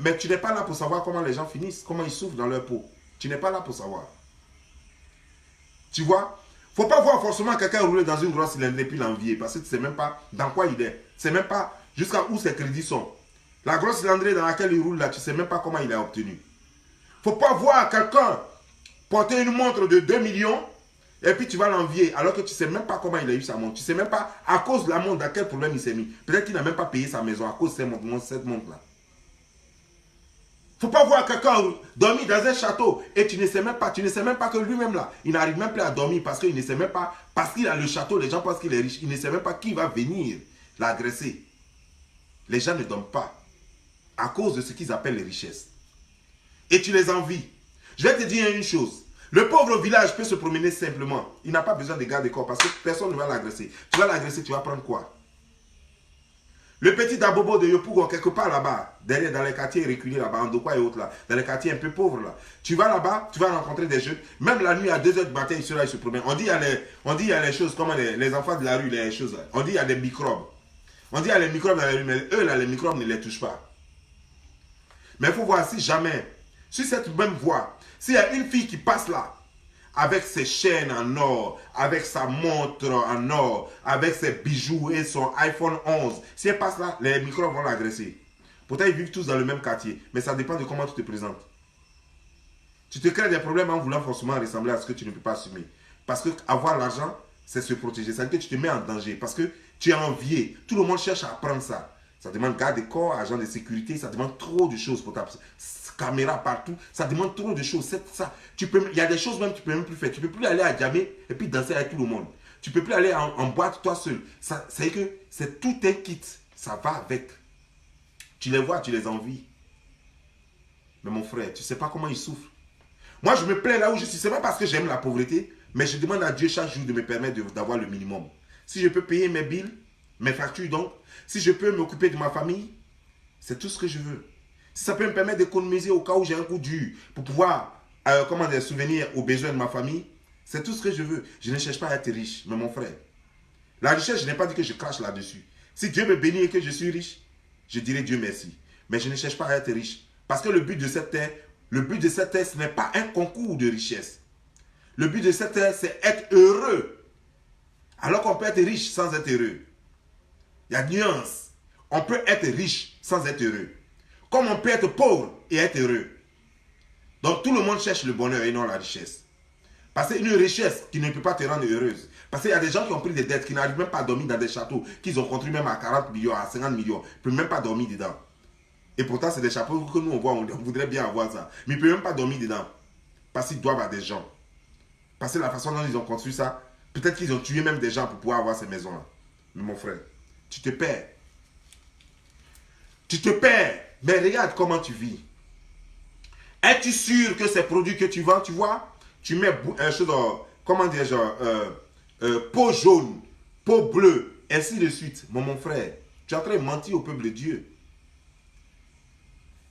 Mais tu n'es pas là pour savoir comment les gens finissent, comment ils souffrent dans leur peau. Tu n'es pas là pour savoir. Tu vois, il ne faut pas voir forcément quelqu'un rouler dans une grosse cylindrée et puis l'envier parce que tu ne sais même pas dans quoi il est. Tu ne sais même pas jusqu'à où ses crédits sont. La grosse cylindrée dans laquelle il roule là, tu ne sais même pas comment il a obtenu. Il ne faut pas voir quelqu'un porter une montre de 2 millions et puis tu vas l'envier alors que tu ne sais même pas comment il a eu sa montre. Tu ne sais même pas à cause de la montre dans quel problème il s'est mis. Peut-être qu'il n'a même pas payé sa maison à cause de cette montre-là. Il ne faut pas voir quelqu'un dormir dans un château et tu ne sais même pas que lui-même là, il n'arrive même plus à dormir parce qu'il ne sait même pas, parce qu'il a le château, les gens pensent qu'il est riche, il ne sait même pas qui va venir l'agresser. Les gens ne dorment pas à cause de ce qu'ils appellent les richesses. Et tu les envies. Je vais te dire une chose. Le pauvre village peut se promener simplement. Il n'a pas besoin de garde-corps parce que personne ne va l'agresser. Tu vas l'agresser, tu vas prendre quoi? Le petit Dabobo de Yopougon, quelque part là-bas, derrière, dans les quartiers reculés là-bas, en Dokwa et autres là, dans les quartiers un peu pauvres là. Tu vas là-bas, tu vas rencontrer des jeunes. Même la nuit à 2 h du matin, ils se promènent. On dit il y a les choses, comme les enfants de la rue, les choses là. On dit il y a des microbes. On dit il y a les microbes dans la rue, mais eux là, les microbes ne les touchent pas. Mais il faut voir si jamais, sur cette même voie, s'il y a une fille qui passe là, avec ses chaînes en or, avec sa montre en or, avec ses bijoux et son iPhone 11. Si elle passe là, les microbes vont l'agresser. Pourtant, ils vivent tous dans le même quartier. Mais ça dépend de comment tu te présentes. Tu te crées des problèmes en voulant forcément ressembler à ce que tu ne peux pas assumer. Parce que avoir l'argent, c'est se protéger. C'est-à-dire que tu te mets en danger. Parce que tu es envié. Tout le monde cherche à apprendre ça. Ça demande garde-corps, agent de sécurité. Ça demande trop de choses pour ta caméra partout, ça demande trop de choses. Il y a des choses même que tu ne peux même plus faire. Tu ne peux plus aller à Djamé et puis danser avec tout le monde. Tu ne peux plus aller en boîte toi seul. C'est que c'est tout un kit. Ça va avec. Tu les vois, tu les envies. Mais mon frère, tu ne sais pas comment ils souffrent. Moi, je me plains là où je suis. Ce n'est pas parce que j'aime la pauvreté, mais je demande à Dieu chaque jour de me permettre d'avoir le minimum. Si je peux payer mes billes, mes factures donc, si je peux m'occuper de ma famille, c'est tout ce que je veux. Si ça peut me permettre d'économiser au cas où j'ai un coup dur pour pouvoir souvenir aux besoins de ma famille, c'est tout ce que je veux. Je ne cherche pas à être riche, mais mon frère. La richesse, je n'ai pas dit que je crache là-dessus. Si Dieu me bénit et que je suis riche, je dirai Dieu merci. Mais je ne cherche pas à être riche. Parce que le but de cette terre, ce n'est pas un concours de richesse. Le but de cette terre, c'est être heureux. Alors qu'on peut être riche sans être heureux. Il y a nuance. On peut être riche sans être heureux. Comme on peut être pauvre et être heureux. Donc tout le monde cherche le bonheur et non la richesse. Parce qu'une richesse qui ne peut pas te rendre heureuse. Parce qu'il y a des gens qui ont pris des dettes, qui n'arrivent même pas à dormir dans des châteaux, qu'ils ont construit même à 40 millions, à 50 millions. Ils ne peuvent même pas dormir dedans. Et pourtant, c'est des chapeaux que nous on voit, on voudrait bien avoir ça. Mais ils ne peuvent même pas dormir dedans. Parce qu'ils doivent à des gens. Parce que la façon dont ils ont construit ça, peut-être qu'ils ont tué même des gens pour pouvoir avoir ces maisons-là. Mais mon frère, tu te perds. Tu te perds. Mais regarde comment tu vis. Es-tu sûr que ces produits que tu vends, tu vois, tu mets un chose, comment dire, genre, peau jaune, peau bleue, ainsi de suite. Mon frère, tu es en train de mentir au peuple de Dieu.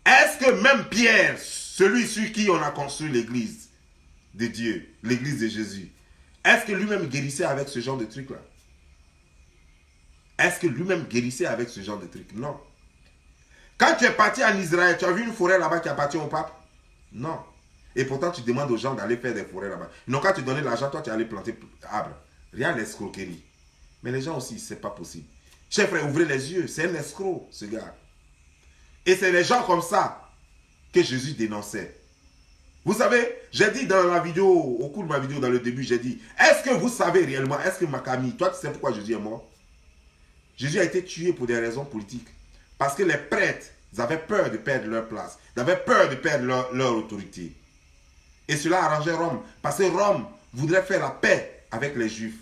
Est-ce que même Pierre, celui sur qui on a construit l'église de Dieu, l'église de Jésus, est-ce que lui-même guérissait avec ce genre de truc-là? Est-ce que lui-même guérissait avec ce genre de truc? Non. Quand tu es parti en Israël, tu as vu une forêt là-bas qui appartient au pape? Non. Et pourtant, tu demandes aux gens d'aller faire des forêts là-bas. Ils n'ont qu'à te donner l'argent, toi, tu es allé planter arbres. Rien l'escroquerie. Mais les gens aussi, c'est pas possible. Chers frères, ouvrez les yeux. C'est un escroc, ce gars. Et c'est les gens comme ça que Jésus dénonçait. Vous savez, j'ai dit dans la vidéo, au cours de ma vidéo, dans le début, j'ai dit, est-ce que vous savez réellement, est-ce que Makami, toi, tu sais pourquoi Jésus est mort? Jésus a été tué pour des raisons politiques. Parce que les prêtres, ils avaient peur de perdre leur place. Ils avaient peur de perdre leur autorité. Et cela arrangeait Rome. Parce que Rome voudrait faire la paix avec les Juifs.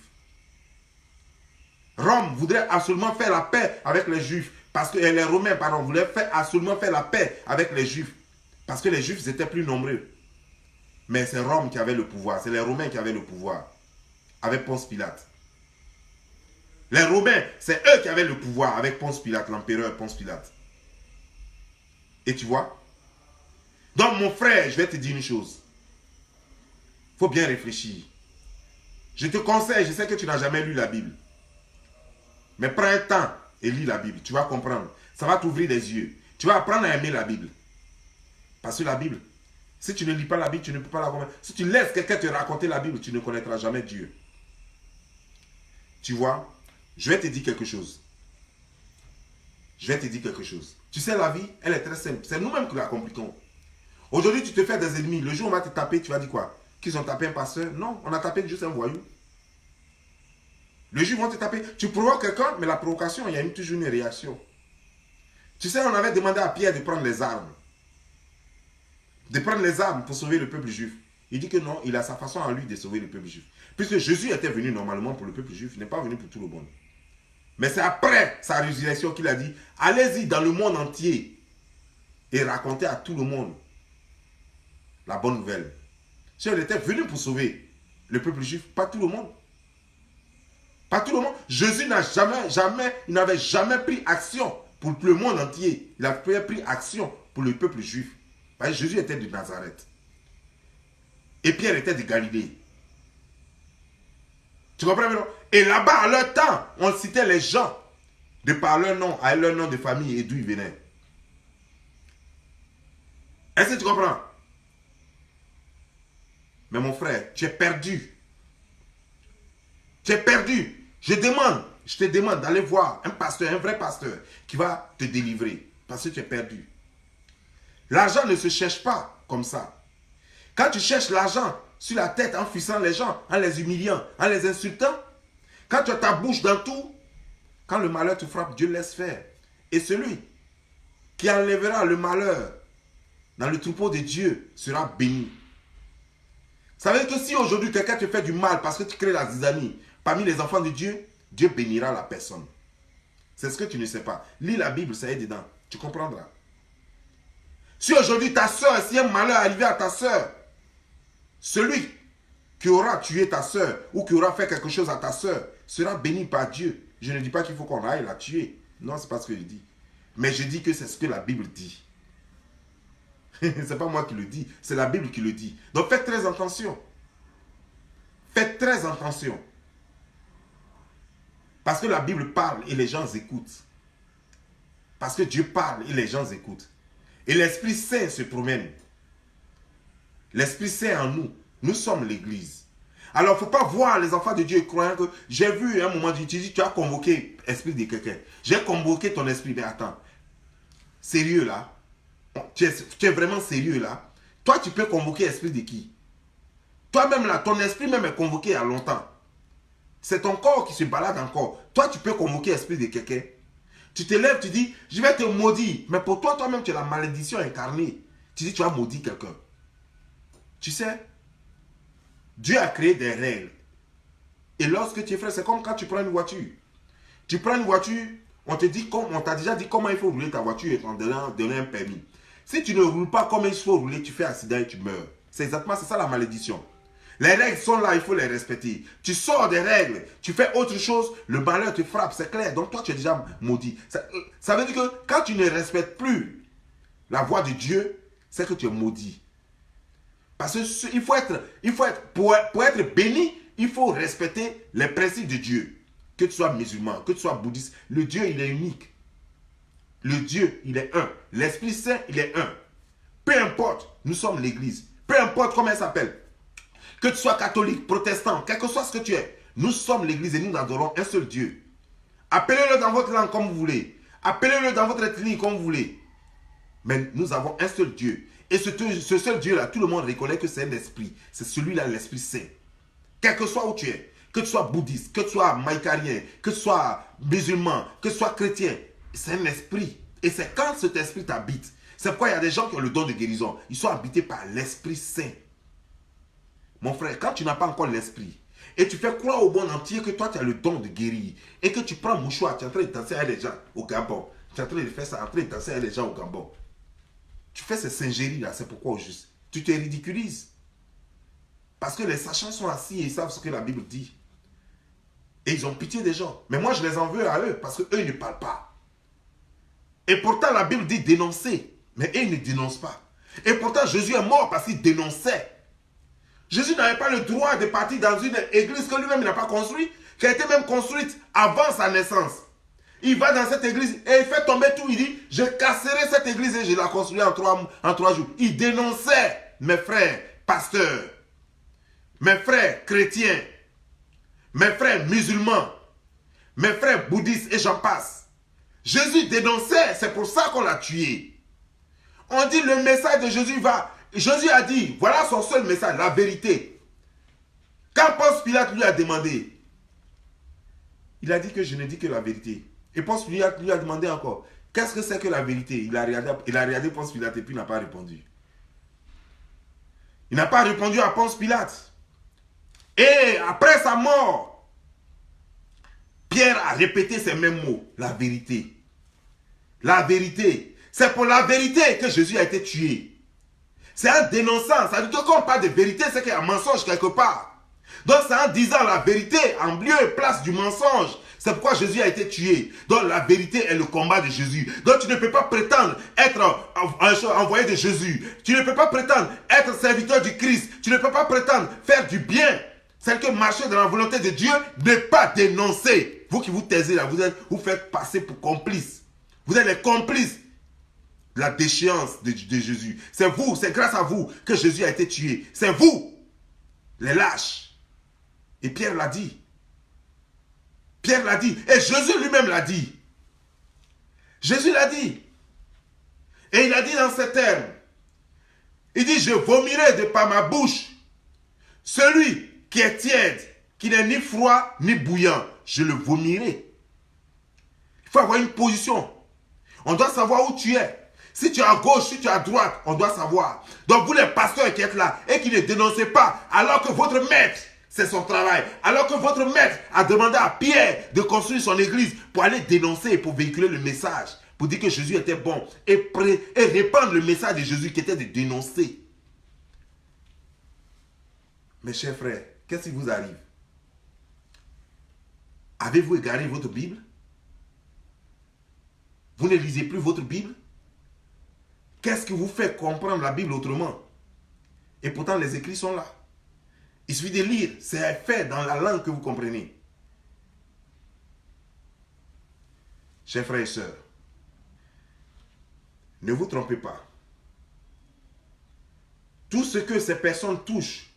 Rome voudrait absolument faire la paix avec les Juifs. Parce que les Romains, pardon, voulaient absolument faire la paix avec les Juifs. Parce que les Juifs étaient plus nombreux. Mais c'est Rome qui avait le pouvoir. C'est les Romains qui avaient le pouvoir. Avec Ponce Pilate. Les Romains, c'est eux qui avaient le pouvoir avec Ponce Pilate, l'empereur Ponce Pilate. Et tu vois? Donc mon frère, je vais te dire une chose. Il faut bien réfléchir. Je te conseille, je sais que tu n'as jamais lu la Bible. Mais prends un temps et lis la Bible. Tu vas comprendre. Ça va t'ouvrir les yeux. Tu vas apprendre à aimer la Bible. Parce que la Bible, si tu ne lis pas la Bible, tu ne peux pas la comprendre. Si tu laisses quelqu'un te raconter la Bible, tu ne connaîtras jamais Dieu. Tu vois? Je vais te dire quelque chose. Je vais te dire quelque chose. Tu sais, la vie, elle est très simple. C'est nous-mêmes qui la compliquons. Aujourd'hui, tu te fais des ennemis. Le jour où on va te taper, tu vas dire quoi? Qu'ils ont tapé un pasteur? Non, on a tapé juste un voyou. Le jour où ils vont te taper, tu provoques quelqu'un, mais la provocation, il y a toujours une réaction. Tu sais, on avait demandé à Pierre de prendre les armes. De prendre les armes pour sauver le peuple juif. Il dit que non, il a sa façon à lui de sauver le peuple juif. Puisque Jésus était venu normalement pour le peuple juif, il n'est pas venu pour tout le monde. Mais c'est après sa résurrection qu'il a dit, allez-y dans le monde entier et racontez à tout le monde la bonne nouvelle. Si il était venu pour sauver le peuple juif, pas tout le monde. Pas tout le monde. Jésus n'avait jamais pris action pour le monde entier. Il a pris action pour le peuple juif. Parce que Jésus était de Nazareth. Et Pierre était de Galilée. Tu comprends maintenant? Et là-bas, à leur temps, on citait les gens de par leur nom, à leur nom de famille et d'où ils venaient. Est-ce que tu comprends? Mais mon frère, tu es perdu. Tu es perdu. Je te demande d'aller voir un pasteur, un vrai pasteur, qui va te délivrer. Parce que tu es perdu. L'argent ne se cherche pas comme ça. Quand tu cherches l'argent sur la tête en fixant les gens, en les humiliant, en les insultant, quand tu as ta bouche dans tout, quand le malheur te frappe, Dieu laisse faire. Et celui qui enlèvera le malheur dans le troupeau de Dieu sera béni. Ça veut dire que si aujourd'hui quelqu'un te fait du mal parce que tu crées la zizanie parmi les enfants de Dieu, Dieu bénira la personne. C'est ce que tu ne sais pas. Lis la Bible, ça est dedans. Tu comprendras. Si aujourd'hui ta soeur, si un malheur est arrivé à ta soeur, celui qui aura tué ta soeur ou qui aura fait quelque chose à ta soeur sera béni par Dieu. Je ne dis pas qu'il faut qu'on aille la tuer. Non, ce n'est pas ce que je dis. Mais je dis que c'est ce que la Bible dit. Ce n'est pas moi qui le dis, c'est la Bible qui le dit. Donc faites très attention. Faites très attention. Parce que la Bible parle et les gens écoutent. Parce que Dieu parle et les gens écoutent. Et l'Esprit Saint se promène. L'Esprit Saint en nous. Nous sommes l'Église. Alors, il ne faut pas voir les enfants de Dieu croyant que j'ai vu un moment, tu as convoqué l'esprit de quelqu'un. J'ai convoqué ton esprit. Mais attends, sérieux là? Tu es vraiment sérieux là? Toi, tu peux convoquer l'esprit de qui? Toi-même là, ton esprit même est convoqué il y a longtemps. C'est ton corps qui se balade encore. Toi, tu peux convoquer l'esprit de quelqu'un. Tu te lèves, tu dis, je vais te maudire. Mais pour toi, toi-même, tu as la malédiction incarnée. Tu dis, tu vas maudire quelqu'un. Tu sais, Dieu a créé des règles. Et lorsque tu es frère, c'est comme quand tu prends une voiture. Tu prends une voiture, on t'a déjà dit comment il faut rouler ta voiture en donnant un permis. Si tu ne roules pas comme il faut rouler, tu fais accident et tu meurs. C'est exactement ça la malédiction. Les règles sont là, il faut les respecter. Tu sors des règles, tu fais autre chose, le malheur te frappe, c'est clair. Donc toi, tu es déjà maudit. Ça veut dire que quand tu ne respectes plus la voix de Dieu, c'est que tu es maudit. Parce que pour être béni, il faut respecter les principes de Dieu. Que tu sois musulman, que tu sois bouddhiste, le Dieu, il est unique. Le Dieu, il est un. L'Esprit Saint, il est un. Peu importe, nous sommes l'Église. Peu importe comment elle s'appelle. Que tu sois catholique, protestant, quel que soit ce que tu es, nous sommes l'Église et nous adorons un seul Dieu. Appelez-le dans votre langue comme vous voulez. Appelez-le dans votre ethnie comme vous voulez. Mais nous avons un seul Dieu. Et ce seul Dieu-là, tout le monde reconnaît que c'est un esprit. C'est celui-là, l'Esprit Saint. Quel que soit où tu es, que tu sois bouddhiste, que tu sois maïkarien, que tu sois musulman, que tu sois chrétien, c'est un esprit. Et c'est quand cet esprit t'habite. C'est pourquoi il y a des gens qui ont le don de guérison. Ils sont habités par l'Esprit Saint. Mon frère, quand tu n'as pas encore l'esprit, et tu fais croire au monde entier que toi tu as le don de guérir, et que tu prends mouchoir, tu es en train de danser avec les gens au Gabon, tu es en train de faire ça, en train de danser avec les gens au Gabon, tu fais ces singeries là, c'est pourquoi au juste, tu te ridiculises. Parce que les sachants sont assis et ils savent ce que la Bible dit. Et ils ont pitié des gens. Mais moi je les en veux à eux, parce qu'eux ils ne parlent pas. Et pourtant la Bible dit dénoncer, mais eux ils ne dénoncent pas. Et pourtant Jésus est mort parce qu'il dénonçait. Jésus n'avait pas le droit de partir dans une église que lui-même n'a pas construite, qui a été même construite avant sa naissance. Il va dans cette église et il fait tomber tout. Il dit, je casserai cette église et je la construirai en 3 jours. Il dénonçait mes frères pasteurs, mes frères chrétiens, mes frères musulmans, mes frères bouddhistes et j'en passe. Jésus dénonçait, c'est pour ça qu'on l'a tué. On dit le message de Jésus va... Jésus a dit, voilà son seul message, la vérité. Quand Ponce Pilate lui a demandé, il a dit que je ne dis que la vérité. Et Ponce Pilate lui a demandé encore, qu'est-ce que c'est que la vérité? Il a regardé Ponce Pilate et puis il n'a pas répondu. Il n'a pas répondu à Ponce Pilate. Et après sa mort, Pierre a répété ces mêmes mots, la vérité. La vérité. C'est pour la vérité que Jésus a été tué. C'est en dénonçant, ça veut dire que quand on parle de vérité, c'est qu'il y a un mensonge quelque part. Donc c'est en disant la vérité en lieu et place du mensonge. C'est pourquoi Jésus a été tué. Donc la vérité est le combat de Jésus. Donc tu ne peux pas prétendre être envoyé de Jésus. Tu ne peux pas prétendre être serviteur du Christ. Tu ne peux pas prétendre faire du bien. C'est que marcher dans la volonté de Dieu, ne pas dénoncer. Vous qui vous taisez là, vous faites passer pour complices. Vous êtes les complices. La déchéance de Jésus. C'est vous, c'est grâce à vous que Jésus a été tué. C'est vous, les lâches. Et Pierre l'a dit. Pierre l'a dit. Et Jésus lui-même l'a dit. Jésus l'a dit. Et il a dit dans ces termes. Il dit, je vomirai de par ma bouche celui qui est tiède, qui n'est ni froid ni bouillant. Je le vomirai. Il faut avoir une position. On doit savoir où tu es. Si tu es à gauche, si tu es à droite, on doit savoir. Donc vous les pasteurs qui êtes là et qui ne dénoncez pas, alors que votre maître, c'est son travail. Alors que votre maître a demandé à Pierre de construire son église pour aller dénoncer et pour véhiculer le message, pour dire que Jésus était bon et répandre le message de Jésus qui était de dénoncer. Mes chers frères, qu'est-ce qui vous arrive? Avez-vous égaré votre Bible? Vous ne lisez plus votre Bible? Qu'est-ce qui vous fait comprendre la Bible autrement? Et pourtant, les écrits sont là. Il suffit de lire. C'est fait dans la langue que vous comprenez. Chers frères et sœurs, ne vous trompez pas. Tout ce que ces personnes touchent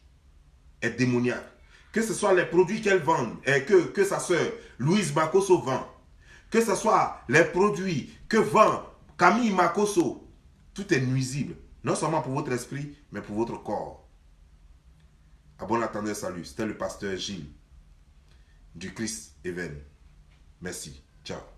est démoniaque. Que ce soit les produits qu'elles vendent, et que sa sœur Louise Makosso vend, que ce soit les produits que vend Camille Makosso, tout est nuisible. Non seulement pour votre esprit, mais pour votre corps. À bon attendeur, salut. C'était le pasteur Gilles du Christ Even. Merci. Ciao.